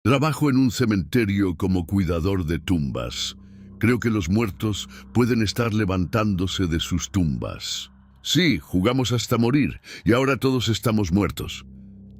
Trabajo en un cementerio como cuidador de tumbas. Creo que los muertos pueden estar levantándose de sus tumbas. Sí, jugamos hasta morir y ahora todos estamos muertos.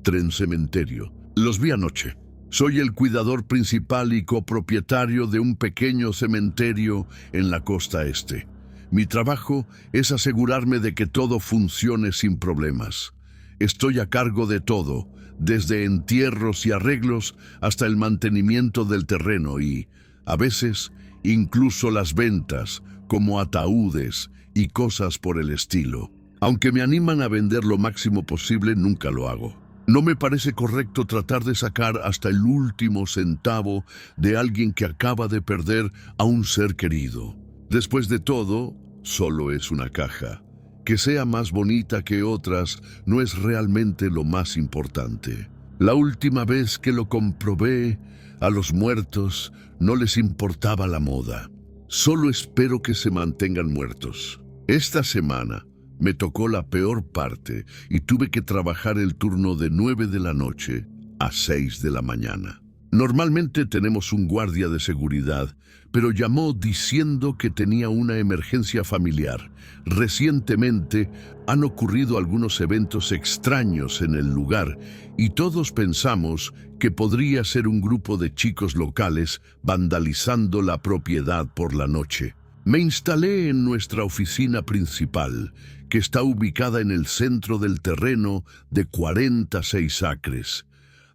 Tren cementerio. Los vi anoche. Soy el cuidador principal y copropietario de un pequeño cementerio en la costa este. Mi trabajo es asegurarme de que todo funcione sin problemas. Estoy a cargo de todo, desde entierros y arreglos hasta el mantenimiento del terreno y, a veces, incluso las ventas, como ataúdes y cosas por el estilo. Aunque me animan a vender lo máximo posible, nunca lo hago. No me parece correcto tratar de sacar hasta el último centavo de alguien que acaba de perder a un ser querido. Después de todo, solo es una caja. Que sea más bonita que otras no es realmente lo más importante. La última vez que lo comprobé, a los muertos no les importaba la moda. Solo espero que se mantengan muertos. Esta semana me tocó la peor parte y tuve que trabajar el turno de 9 de la noche a 6 de la mañana. Normalmente tenemos un guardia de seguridad, pero llamó diciendo que tenía una emergencia familiar. Recientemente han ocurrido algunos eventos extraños en el lugar y todos pensamos que podría ser un grupo de chicos locales vandalizando la propiedad por la noche. Me instalé en nuestra oficina principal, que está ubicada en el centro del terreno de 46 acres.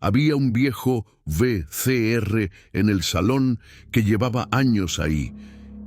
Había un viejo VCR en el salón que llevaba años ahí,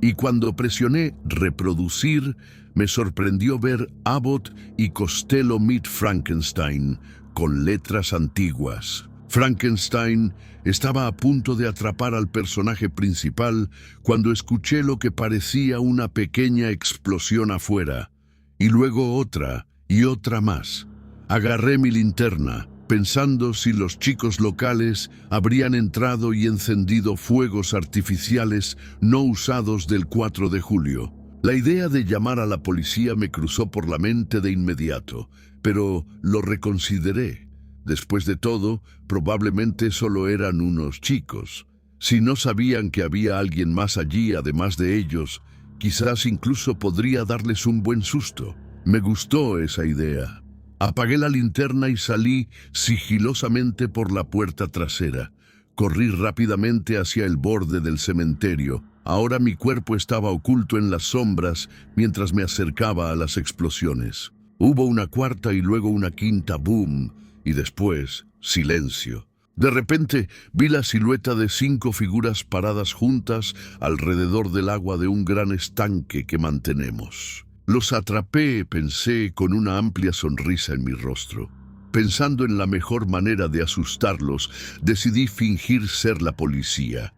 y cuando presioné reproducir, me sorprendió ver Abbott y Costello Meet Frankenstein con letras antiguas. Frankenstein estaba a punto de atrapar al personaje principal cuando escuché lo que parecía una pequeña explosión afuera, y luego otra y otra más. Agarré mi linterna, pensando si los chicos locales habrían entrado y encendido fuegos artificiales no usados del 4 de julio. La idea de llamar a la policía me cruzó por la mente de inmediato, pero lo reconsideré. Después de todo, probablemente solo eran unos chicos. Si no sabían que había alguien más allí además de ellos, quizás incluso podría darles un buen susto. Me gustó esa idea. Apagué la linterna y salí sigilosamente por la puerta trasera. Corrí rápidamente hacia el borde del cementerio. Ahora mi cuerpo estaba oculto en las sombras mientras me acercaba a las explosiones. Hubo una cuarta y luego una quinta boom, y después silencio. De repente vi la silueta de 5 figuras paradas juntas alrededor del agua de un gran estanque que mantenemos. Los atrapé, pensé, con una amplia sonrisa en mi rostro. Pensando en la mejor manera de asustarlos, decidí fingir ser la policía.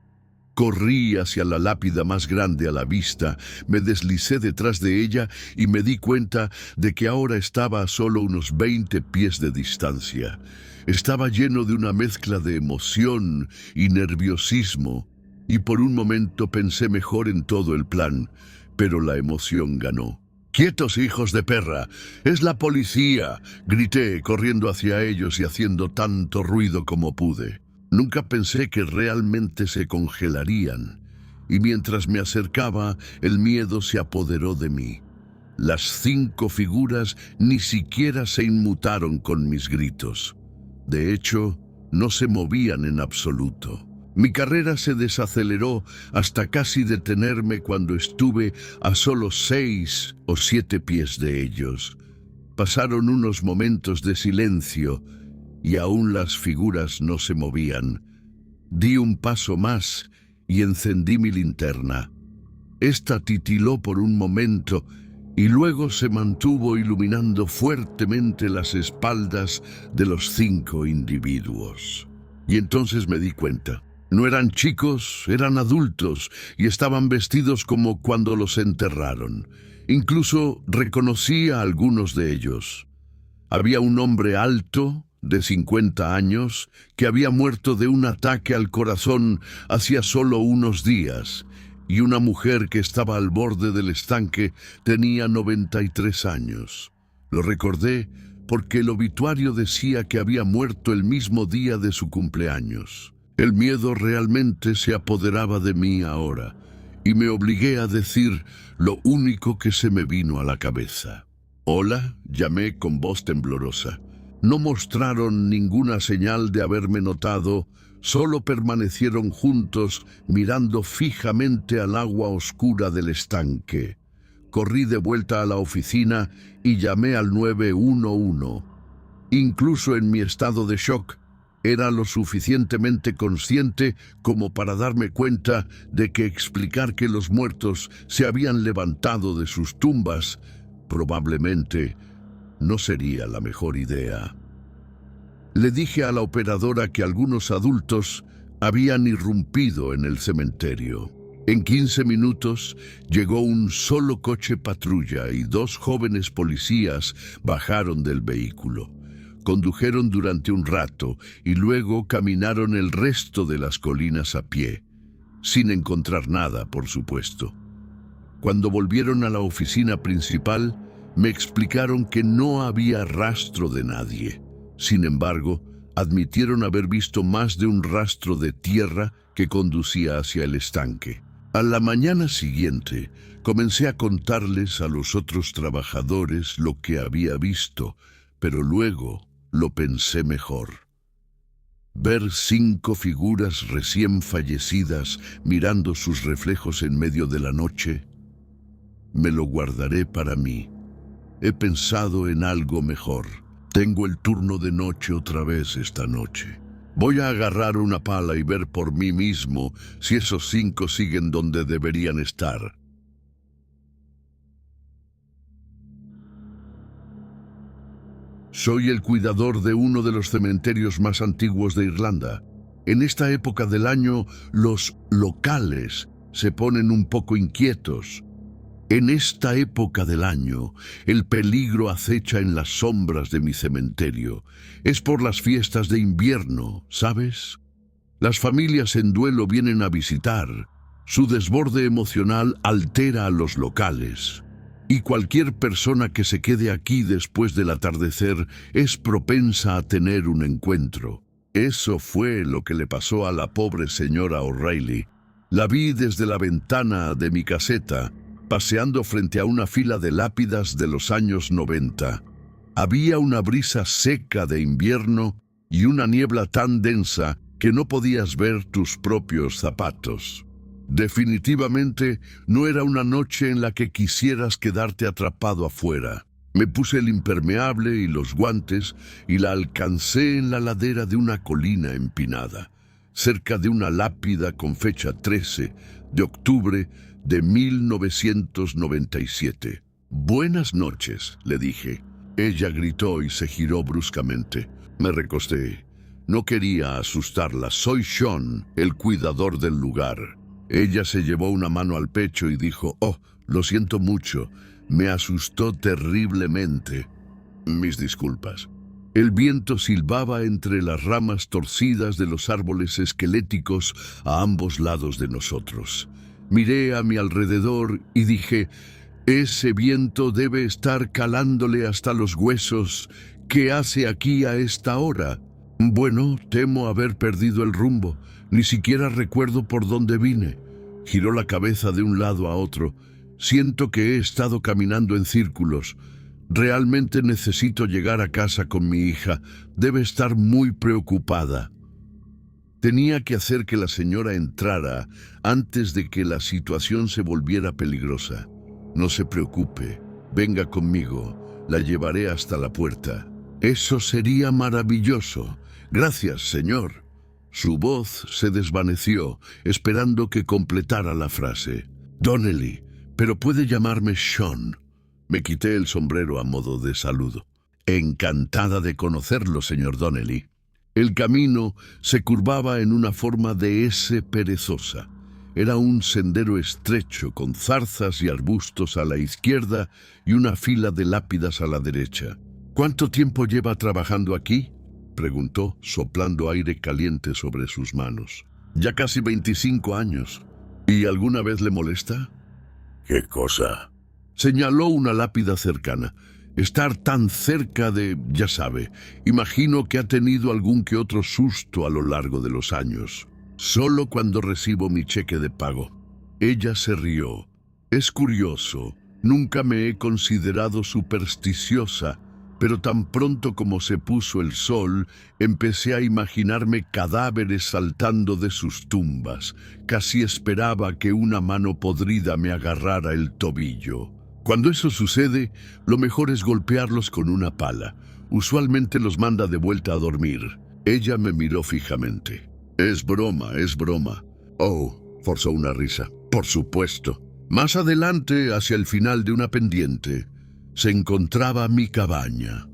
Corrí hacia la lápida más grande a la vista, me deslicé detrás de ella y me di cuenta de que ahora estaba a solo unos 20 pies de distancia. Estaba lleno de una mezcla de emoción y nerviosismo, y por un momento pensé mejor en todo el plan, pero la emoción ganó. «¡Quietos, hijos de perra! ¡Es la policía!», grité, corriendo hacia ellos y haciendo tanto ruido como pude. Nunca pensé que realmente se congelarían, y mientras me acercaba, el miedo se apoderó de mí. Las 5 figuras ni siquiera se inmutaron con mis gritos. De hecho, no se movían en absoluto. Mi carrera se desaceleró hasta casi detenerme cuando estuve a solo 6 o 7 pies de ellos. Pasaron unos momentos de silencio y aún las figuras no se movían. Di un paso más y encendí mi linterna. Esta titiló por un momento y luego se mantuvo iluminando fuertemente las espaldas de los 5 individuos. Y entonces me di cuenta. No eran chicos, eran adultos y estaban vestidos como cuando los enterraron. Incluso reconocí a algunos de ellos. Había un hombre alto, de 50 años, que había muerto de un ataque al corazón hacía solo unos días, y una mujer que estaba al borde del estanque tenía 93 años. Lo recordé porque el obituario decía que había muerto el mismo día de su cumpleaños. El miedo realmente se apoderaba de mí ahora, y me obligué a decir lo único que se me vino a la cabeza. «Hola», llamé con voz temblorosa. No mostraron ninguna señal de haberme notado, solo permanecieron juntos mirando fijamente al agua oscura del estanque. Corrí de vuelta a la oficina y llamé al 911. Incluso en mi estado de shock, era lo suficientemente consciente como para darme cuenta de que explicar que los muertos se habían levantado de sus tumbas probablemente no sería la mejor idea. Le dije a la operadora que algunos adultos habían irrumpido en el cementerio. En 15 minutos llegó un solo coche patrulla y 2 jóvenes policías bajaron del vehículo. Condujeron durante un rato y luego caminaron el resto de las colinas a pie, sin encontrar nada, por supuesto. Cuando volvieron a la oficina principal, me explicaron que no había rastro de nadie. Sin embargo, admitieron haber visto más de un rastro de tierra que conducía hacia el estanque. A la mañana siguiente, comencé a contarles a los otros trabajadores lo que había visto, pero luego lo pensé mejor. Ver 5 figuras recién fallecidas mirando sus reflejos en medio de la noche, me lo guardaré para mí. He pensado en algo mejor. Tengo el turno de noche otra vez esta noche. Voy a agarrar una pala y ver por mí mismo si esos 5 siguen donde deberían estar. Soy el cuidador de uno de los cementerios más antiguos de Irlanda. En esta época del año, los locales se ponen un poco inquietos. En esta época del año, el peligro acecha en las sombras de mi cementerio. Es por las fiestas de invierno, ¿sabes? Las familias en duelo vienen a visitar. Su desborde emocional altera a los locales. Y cualquier persona que se quede aquí después del atardecer es propensa a tener un encuentro. Eso fue lo que le pasó a la pobre señora O'Reilly. La vi desde la ventana de mi caseta, paseando frente a una fila de lápidas de los años 90. Había una brisa seca de invierno y una niebla tan densa que no podías ver tus propios zapatos. Definitivamente no era una noche en la que quisieras quedarte atrapado afuera. Me puse el impermeable y los guantes y la alcancé en la ladera de una colina empinada, cerca de una lápida con fecha 13 de octubre de 1997. «Buenas noches», le dije. Ella gritó y se giró bruscamente. Me recosté. No quería asustarla. Soy Sean, el cuidador del lugar. Ella se llevó una mano al pecho y dijo: «Oh, lo siento mucho. Me asustó terriblemente. Mis disculpas». El viento silbaba entre las ramas torcidas de los árboles esqueléticos a ambos lados de nosotros. Miré a mi alrededor y dije: «Ese viento debe estar calándole hasta los huesos. ¿Qué hace aquí a esta hora?» «Bueno, temo haber perdido el rumbo. Ni siquiera recuerdo por dónde vine». Giró la cabeza de un lado a otro. «Siento que he estado caminando en círculos. Realmente necesito llegar a casa con mi hija. Debe estar muy preocupada». Tenía que hacer que la señora entrara antes de que la situación se volviera peligrosa. «No se preocupe. Venga conmigo. La llevaré hasta la puerta». «Eso sería maravilloso. Gracias, señor». Su voz se desvaneció, esperando que completara la frase. «Donnelly, pero puede llamarme Sean». Me quité el sombrero a modo de saludo. «Encantada de conocerlo, señor Donnelly». El camino se curvaba en una forma de S perezosa. Era un sendero estrecho con zarzas y arbustos a la izquierda y una fila de lápidas a la derecha. «¿Cuánto tiempo lleva trabajando aquí?», preguntó, soplando aire caliente sobre sus manos. «Ya casi 25 años. ¿Y alguna vez le molesta?». «¿Qué cosa?». Señaló una lápida cercana. Estar tan cerca de, ya sabe, imagino que ha tenido algún que otro susto a lo largo de los años. Solo cuando recibo mi cheque de pago. Ella se rió. Es curioso, nunca me he considerado supersticiosa, pero tan pronto como se puso el sol, empecé a imaginarme cadáveres saltando de sus tumbas. Casi esperaba que una mano podrida me agarrara el tobillo. Cuando eso sucede, lo mejor es golpearlos con una pala. Usualmente los manda de vuelta a dormir. Ella me miró fijamente. Es broma, es broma. Oh, forzó una risa. Por supuesto. Más adelante, hacia el final de una pendiente, se encontraba mi cabaña.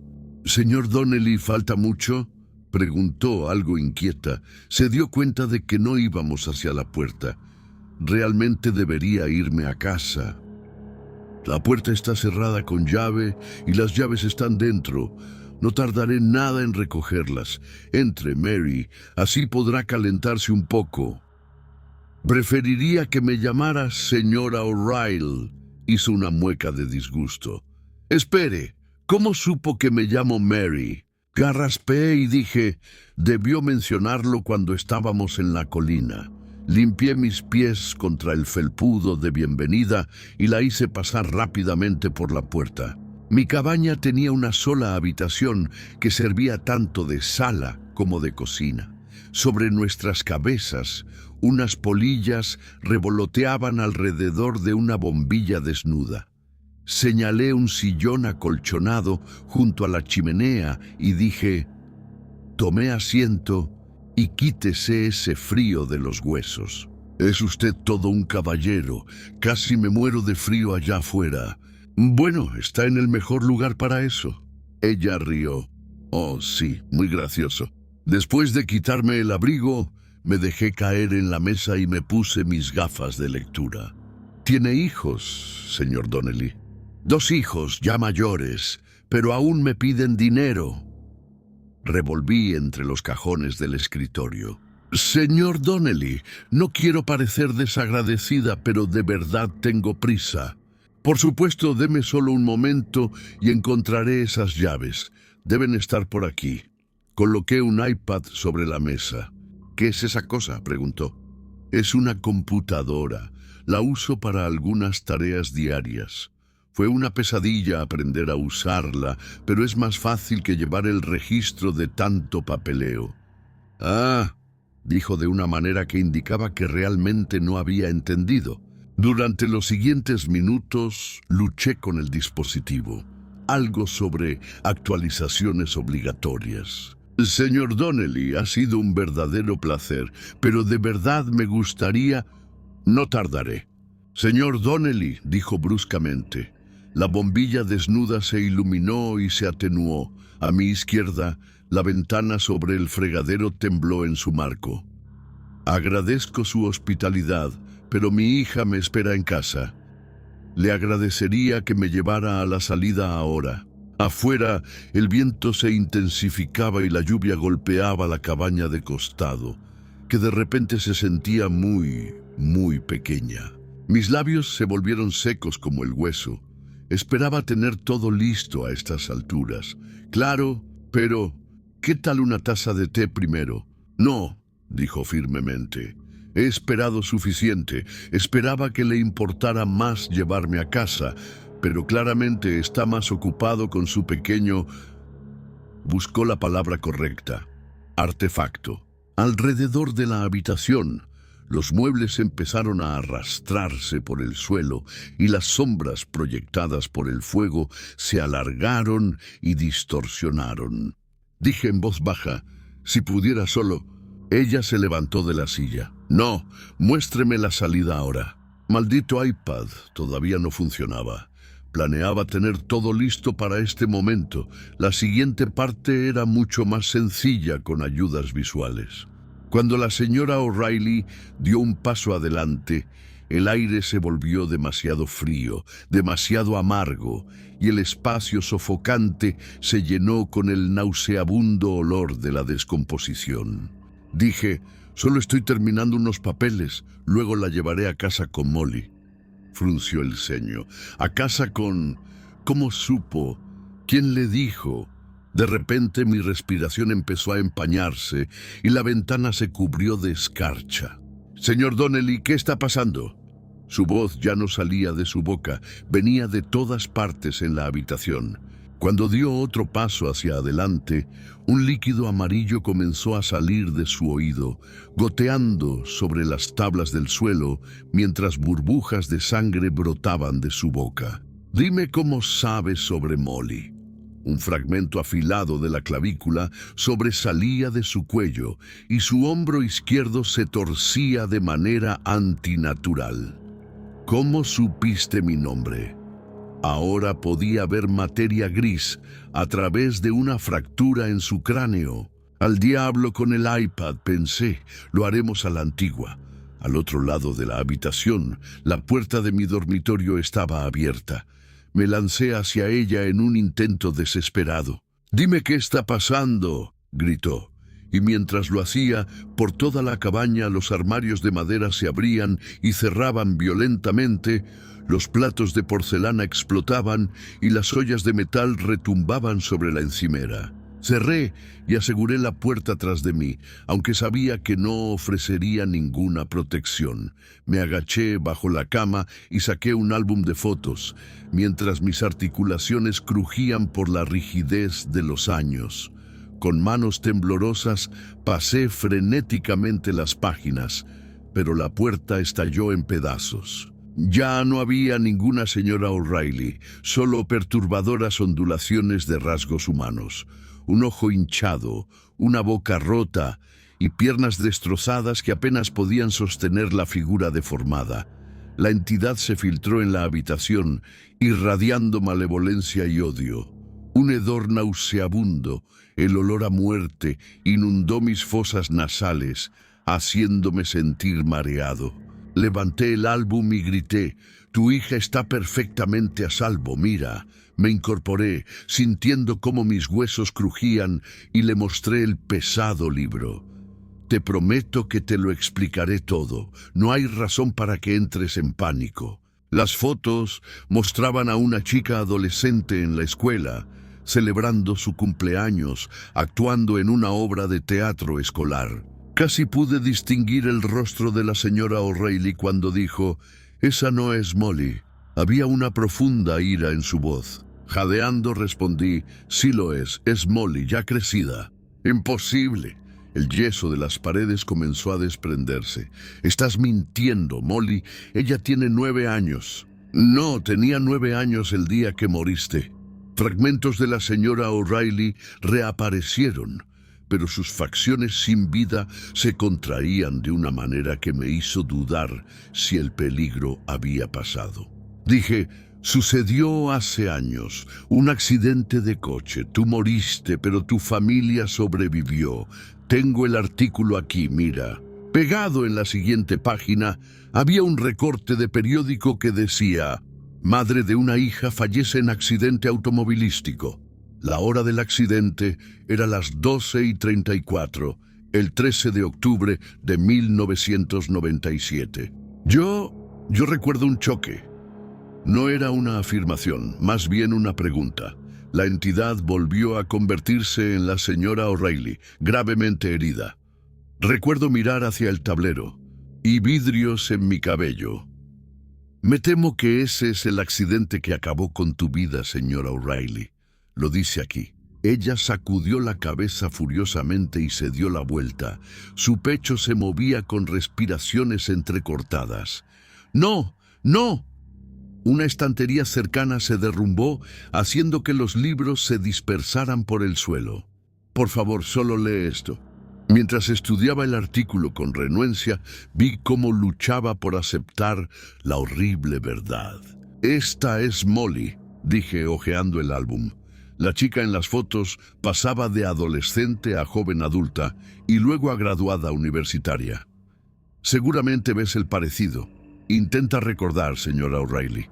«¿Señor Donnelly, falta mucho?», preguntó algo inquieta. Se dio cuenta de que no íbamos hacia la puerta. Realmente debería irme a casa. La puerta está cerrada con llave y las llaves están dentro. No tardaré nada en recogerlas. Entre, Mary, así podrá calentarse un poco. Preferiría que me llamaras señora O'Reilly. Hizo una mueca de disgusto. Espere, ¿cómo supo que me llamo Mary? Carraspeé y dije, debió mencionarlo cuando estábamos en la colina. Limpié mis pies contra el felpudo de bienvenida y la hice pasar rápidamente por la puerta. Mi cabaña tenía una sola habitación que servía tanto de sala como de cocina. Sobre nuestras cabezas, unas polillas revoloteaban alrededor de una bombilla desnuda. Señalé un sillón acolchonado junto a la chimenea y dije, tomé asiento y quítese ese frío de los huesos. Es usted todo un caballero, casi me muero de frío allá afuera. Bueno, está en el mejor lugar para eso. Ella rió. Oh, sí, muy gracioso. Después de quitarme el abrigo, me dejé caer en la mesa y me puse mis gafas de lectura. ¿Tiene hijos, señor Donnelly? 2 hijos, ya mayores, pero aún me piden dinero. Revolví entre los cajones del escritorio. Señor Donnelly, no quiero parecer desagradecida, pero de verdad tengo prisa. Por supuesto, deme solo un momento y encontraré esas llaves. Deben estar por aquí. Coloqué un iPad sobre la mesa. ¿Qué es esa cosa?, preguntó. Es una computadora. La uso para algunas tareas diarias. Fue una pesadilla aprender a usarla, pero es más fácil que llevar el registro de tanto papeleo. Ah, dijo de una manera que indicaba que realmente no había entendido. Durante los siguientes minutos luché con el dispositivo. Algo sobre actualizaciones obligatorias. Señor Donnelly, ha sido un verdadero placer, pero de verdad me gustaría... No tardaré. Señor Donnelly, dijo bruscamente. La bombilla desnuda se iluminó y se atenuó. A mi izquierda, la ventana sobre el fregadero tembló en su marco. Agradezco su hospitalidad, pero mi hija me espera en casa. Le agradecería que me llevara a la salida ahora. Afuera, el viento se intensificaba y la lluvia golpeaba la cabaña de costado, que de repente se sentía muy, muy pequeña. Mis labios se volvieron secos como el hueso. Esperaba tener todo listo a estas alturas. Claro, pero ¿qué tal una taza de té primero? No, dijo firmemente. He esperado suficiente. Esperaba que le importara más llevarme a casa, pero claramente está más ocupado con su pequeño... Buscó la palabra correcta. Artefacto. Alrededor de la habitación, los muebles empezaron a arrastrarse por el suelo y las sombras proyectadas por el fuego se alargaron y distorsionaron. Dije en voz baja, si pudiera solo... Ella se levantó de la silla. No, muéstreme la salida ahora. Maldito iPad, todavía no funcionaba. Planeaba tener todo listo para este momento. La siguiente parte era mucho más sencilla con ayudas visuales. Cuando la señora O'Reilly dio un paso adelante, el aire se volvió demasiado frío, demasiado amargo, y el espacio sofocante se llenó con el nauseabundo olor de la descomposición. Dije, solo estoy terminando unos papeles, luego la llevaré a casa con Molly. Frunció el ceño. ¿A casa con...? ¿Cómo supo? ¿Quién le dijo? De repente mi respiración empezó a empañarse y la ventana se cubrió de escarcha. Señor Donnelly, ¿qué está pasando? Su voz ya no salía de su boca, venía de todas partes en la habitación. Cuando dio otro paso hacia adelante, un líquido amarillo comenzó a salir de su oído, goteando sobre las tablas del suelo mientras burbujas de sangre brotaban de su boca. Dime cómo sabes sobre Molly. Un fragmento afilado de la clavícula sobresalía de su cuello y su hombro izquierdo se torcía de manera antinatural. ¿Cómo supiste mi nombre? Ahora podía ver materia gris a través de una fractura en su cráneo. Al diablo con el iPad, pensé, lo haremos a la antigua. Al otro lado de la habitación, la puerta de mi dormitorio estaba abierta. Me lancé hacia ella en un intento desesperado. «Dime qué está pasando», gritó. Y mientras lo hacía, por toda la cabaña los armarios de madera se abrían y cerraban violentamente, los platos de porcelana explotaban y las ollas de metal retumbaban sobre la encimera. Cerré y aseguré la puerta tras de mí, aunque sabía que no ofrecería ninguna protección. Me agaché bajo la cama y saqué un álbum de fotos, mientras mis articulaciones crujían por la rigidez de los años. Con manos temblorosas pasé frenéticamente las páginas, pero la puerta estalló en pedazos. Ya no había ninguna señora O'Reilly, solo perturbadoras ondulaciones de rasgos humanos. Un ojo hinchado, una boca rota y piernas destrozadas que apenas podían sostener la figura deformada. La entidad se filtró en la habitación, irradiando malevolencia y odio. Un hedor nauseabundo, el olor a muerte, inundó mis fosas nasales, haciéndome sentir mareado. Levanté el álbum y grité: «Tu hija está perfectamente a salvo, mira». Me incorporé, sintiendo cómo mis huesos crujían, y le mostré el pesado libro. «Te prometo que te lo explicaré todo. No hay razón para que entres en pánico». Las fotos mostraban a una chica adolescente en la escuela, celebrando su cumpleaños, actuando en una obra de teatro escolar. Casi pude distinguir el rostro de la señora O'Reilly cuando dijo: «Esa no es Molly». Había una profunda ira en su voz. Jadeando respondí: «Sí lo es Molly, ya crecida». «Imposible». El yeso de las paredes comenzó a desprenderse. «Estás mintiendo, Molly. Ella tiene 9 años». «No, tenía 9 años el día que moriste». Fragmentos de la señora O'Reilly reaparecieron, pero sus facciones sin vida se contraían de una manera que me hizo dudar si el peligro había pasado. Dije: «Sucedió hace años, un accidente de coche. Tú moriste, pero tu familia sobrevivió. Tengo el artículo aquí, mira». Pegado en la siguiente página había un recorte de periódico que decía: «Madre de una hija fallece en accidente automovilístico». La hora del accidente era las 12:34, el 13 de octubre de 1997. Yo recuerdo un choque. No era una afirmación, más bien una pregunta. La entidad volvió a convertirse en la señora O'Reilly, gravemente herida. Recuerdo mirar hacia el tablero y vidrios en mi cabello. «Me temo que ese es el accidente que acabó con tu vida, señora O'Reilly». Lo dice aquí. Ella sacudió la cabeza furiosamente y se dio la vuelta. Su pecho se movía con respiraciones entrecortadas. «¡No! ¡No!». Una estantería cercana se derrumbó, haciendo que los libros se dispersaran por el suelo. «Por favor, solo lee esto». Mientras estudiaba el artículo con renuencia, vi cómo luchaba por aceptar la horrible verdad. «Esta es Molly», dije hojeando el álbum. La chica en las fotos pasaba de adolescente a joven adulta y luego a graduada universitaria. «Seguramente ves el parecido. Intenta recordar, señora O'Reilly».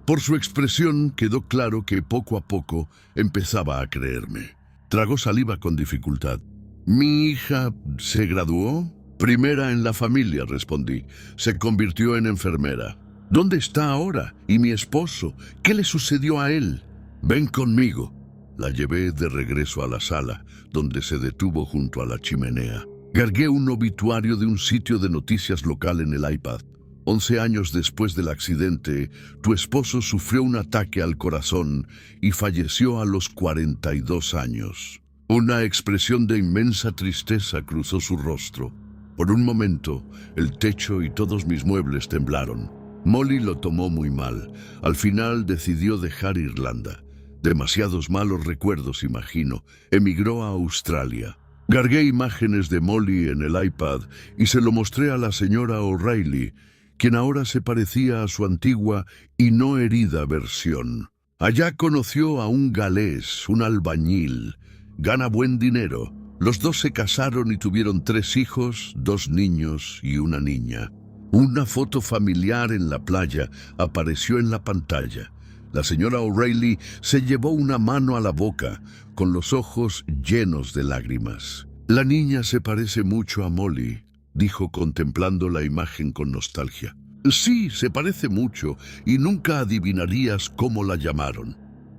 Por su expresión quedó claro que poco a poco empezaba a creerme. Tragó saliva con dificultad. «¿Mi hija se graduó?» «Primera en la familia», respondí. «Se convirtió en enfermera». «¿Dónde está ahora? ¿Y mi esposo? ¿Qué le sucedió a él?» «Ven conmigo». La llevé de regreso a la sala, donde se detuvo junto a la chimenea. Cargué un obituario de un sitio de noticias local en el iPad. 11 años después del accidente, tu esposo sufrió un ataque al corazón y falleció a los 42 años. Una expresión de inmensa tristeza cruzó su rostro. Por un momento, el techo y todos mis muebles temblaron. Molly lo tomó muy mal. Al final decidió dejar Irlanda. Demasiados malos recuerdos, imagino. Emigró a Australia. Cargué imágenes de Molly en el iPad y se lo mostré a la señora O'Reilly, quien ahora se parecía a su antigua y no herida versión. Allá conoció a un galés, un albañil. Gana buen dinero. Los dos se casaron y tuvieron 3 hijos, 2 niños y una niña. Una foto familiar en la playa apareció en la pantalla. La señora O'Reilly se llevó una mano a la boca, con los ojos llenos de lágrimas. La niña se parece mucho a Molly, dijo contemplando la imagen con nostalgia. Sí, se parece mucho, y nunca adivinarías cómo la llamaron.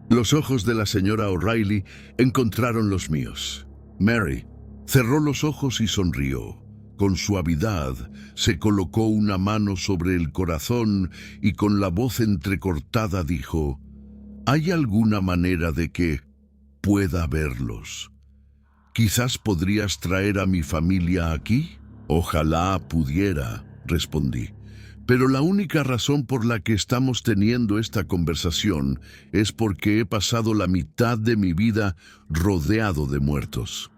Los ojos de la señora O'Reilly encontraron los míos. Mary cerró los ojos y sonrió. Con suavidad se colocó una mano sobre el corazón y con la voz entrecortada dijo: ¿hay alguna manera de que pueda verlos? ¿Quizás podrías traer a mi familia aquí? Ojalá pudiera, respondí. Pero la única razón por la que estamos teniendo esta conversación es porque he pasado la mitad de mi vida rodeado de muertos.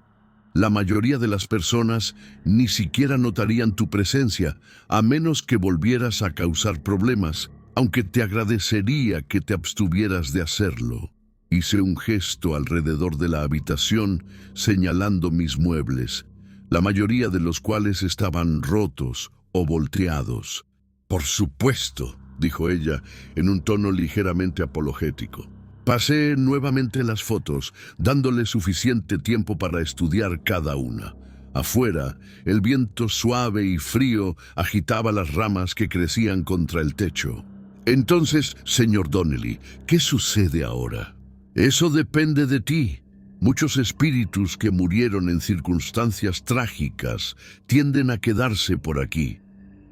La mayoría de las personas ni siquiera notarían tu presencia, a menos que volvieras a causar problemas, aunque te agradecería que te abstuvieras de hacerlo. Hice un gesto alrededor de la habitación, señalando mis muebles, la mayoría de los cuales estaban rotos o volteados. Por supuesto, dijo ella, en un tono ligeramente apologético. Pasé nuevamente las fotos, dándole suficiente tiempo para estudiar cada una. Afuera, el viento suave y frío agitaba las ramas que crecían contra el techo. Entonces, señor Donnelly, ¿qué sucede ahora? Eso depende de ti. Muchos espíritus que murieron en circunstancias trágicas tienden a quedarse por aquí.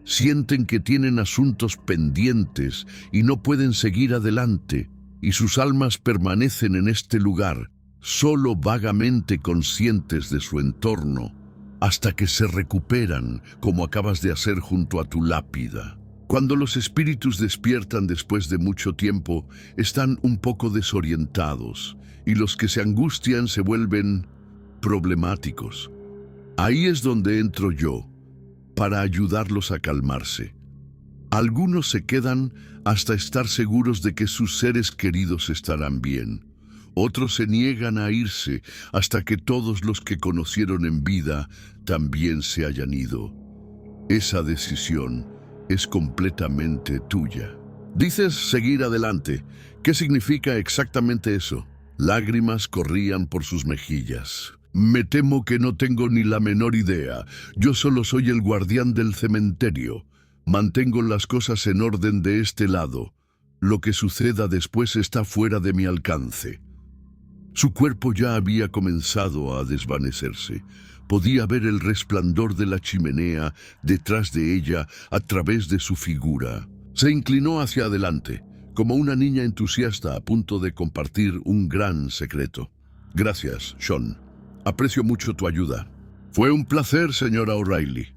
Sienten que tienen asuntos pendientes y no pueden seguir adelante, y sus almas permanecen en este lugar, solo vagamente conscientes de su entorno, hasta que se recuperan, como acabas de hacer junto a tu lápida. Cuando los espíritus despiertan después de mucho tiempo, están un poco desorientados, y los que se angustian se vuelven problemáticos. Ahí es donde entro yo, para ayudarlos a calmarse. Algunos se quedan hasta estar seguros de que sus seres queridos estarán bien. Otros se niegan a irse hasta que todos los que conocieron en vida también se hayan ido. Esa decisión es completamente tuya. Dices seguir adelante. ¿Qué significa exactamente eso? Lágrimas corrían por sus mejillas. Me temo que no tengo ni la menor idea. Yo solo soy el guardián del cementerio. Mantengo las cosas en orden de este lado. Lo que suceda después está fuera de mi alcance. Su cuerpo ya había comenzado a desvanecerse. Podía ver el resplandor de la chimenea detrás de ella a través de su figura. Se inclinó hacia adelante, como una niña entusiasta a punto de compartir un gran secreto. Gracias, Sean. Aprecio mucho tu ayuda. Fue un placer, señora O'Reilly.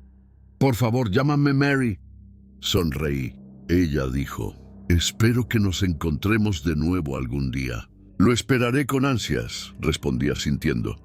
Por favor, llámame Mary. Sonreí. Ella dijo: espero que nos encontremos de nuevo algún día. Lo esperaré con ansias, respondí asintiendo.